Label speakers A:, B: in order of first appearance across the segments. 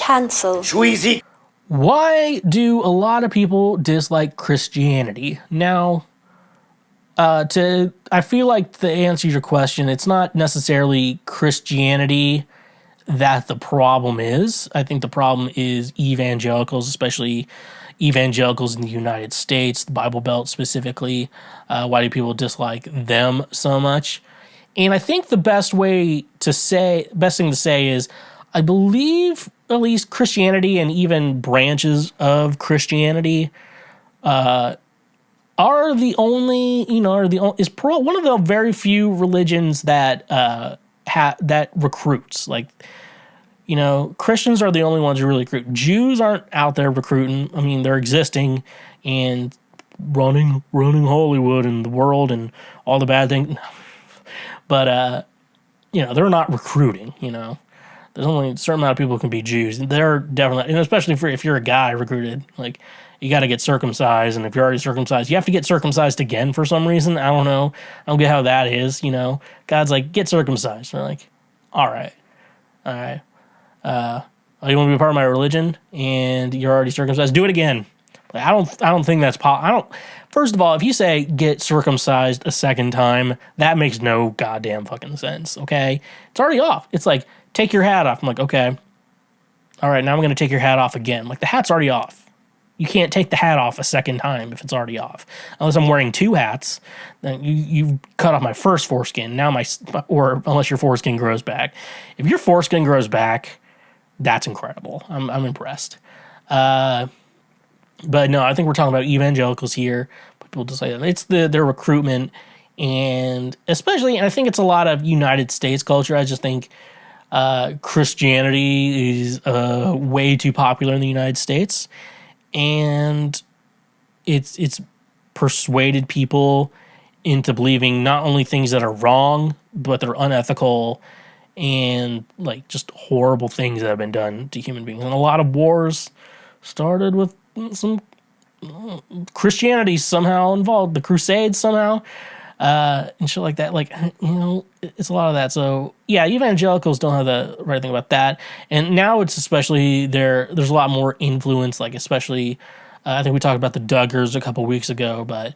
A: Cancel.
B: Schweezy.
C: Why do a lot of people dislike Christianity? Now, I feel like to answer your question, it's not necessarily Christianity that the problem is. I think the problem is evangelicals, especially evangelicals in the United States, the Bible Belt specifically. Why do people dislike them so much? And I think the best thing to say is, I believe at least Christianity and even branches of Christianity are the only, is one of the very few religions that that recruits. Like, Christians are the only ones who really recruit. Jews aren't out there recruiting. I mean, they're existing and running Hollywood and the world and all the bad things. But, they're not recruiting, There's only a certain amount of people who can be Jews. They're definitely, and especially if you're a guy recruited, like, you got to get circumcised. And if you're already circumcised, you have to get circumcised again for some reason. I don't know. I don't get how that is, God's like, get circumcised. They're like, all right. You want to be a part of my religion and you're already circumcised? Do it again. Like, I don't think that's possible. First of all, if you say get circumcised a second time, that makes no goddamn fucking sense, okay? It's already off. It's like, take your hat off. I'm like, okay. All right, now I'm going to take your hat off again. Like, the hat's already off. You can't take the hat off a second time if it's already off. Unless I'm wearing two hats, then you've cut off my first foreskin. Or unless your foreskin grows back. If your foreskin grows back, that's incredible. I'm impressed. But no, I think we're talking about evangelicals here. People just say it's their recruitment, and especially, and I think it's a lot of United States culture. I just think Christianity is way too popular in the United States, and it's persuaded people into believing not only things that are wrong, but they're unethical and like just horrible things that have been done to human beings. And a lot of wars started with some Christianity somehow involved, the Crusades somehow, and shit like that. Like, it's a lot of that. So yeah, evangelicals don't have the right thing about that. And now it's especially there's a lot more influence, like especially, I think we talked about the Duggars a couple weeks ago, but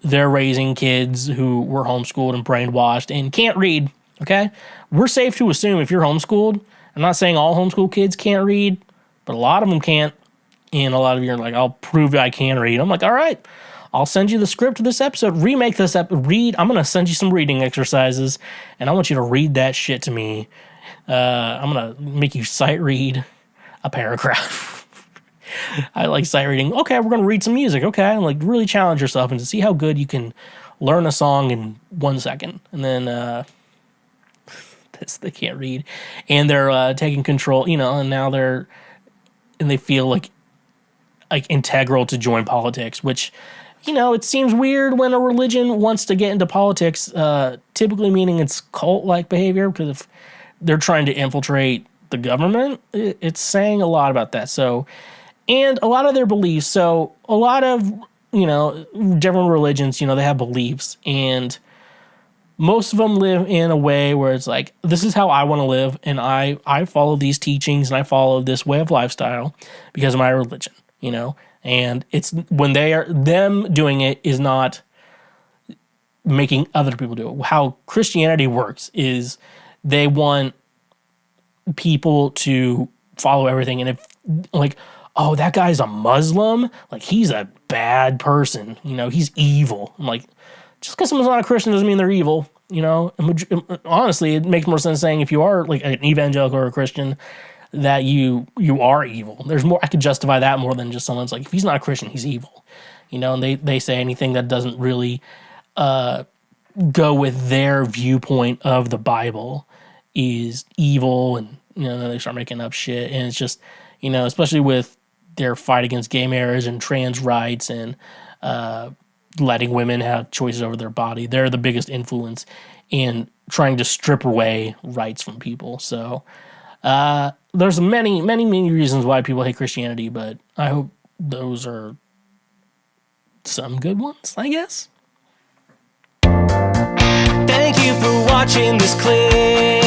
C: they're raising kids who were homeschooled and brainwashed and can't read. Okay, we're safe to assume if you're homeschooled, I'm not saying all homeschool kids can't read, but a lot of them can't. And a lot of you are like, I'll prove I can read. I'm like, all right, I'll send you the script of this episode. Remake this read. I'm going to send you some reading exercises, and I want you to read that shit to me. I'm going to make you sight read a paragraph. I like sight reading. Okay, we're going to read some music. Okay, like really challenge yourself and to see how good you can learn a song in 1 second. And then they can't read, and they're taking control, and now they feel like integral to join politics, which, it seems weird when a religion wants to get into politics, typically meaning it's cult-like behavior, because if they're trying to infiltrate the government, it's saying a lot about that. So, and a lot of their beliefs, so a lot of, different religions, they have beliefs, and most of them live in a way where it's like, this is how I want to live, and I follow these teachings, and I follow this way of lifestyle because of my religion, and it's when them doing it is not making other people do it. How Christianity works is they want people to follow everything, and if, like, oh, that guy's a Muslim, like, he's a bad person, he's evil. I'm like, just because someone's not a Christian doesn't mean they're evil, Honestly, it makes more sense saying if you are like an evangelical or a Christian that you are evil. There's more, I could justify that more than just someone's like, if he's not a Christian, he's evil. And they say anything that doesn't really go with their viewpoint of the Bible is evil, and they start making up shit. And it's just, especially with their fight against gay marriage and trans rights and letting women have choices over their body. They're the biggest influence in trying to strip away rights from people. So there's many, many, many reasons why people hate Christianity, but I hope those are some good ones, I guess.
D: Thank you for watching this clip.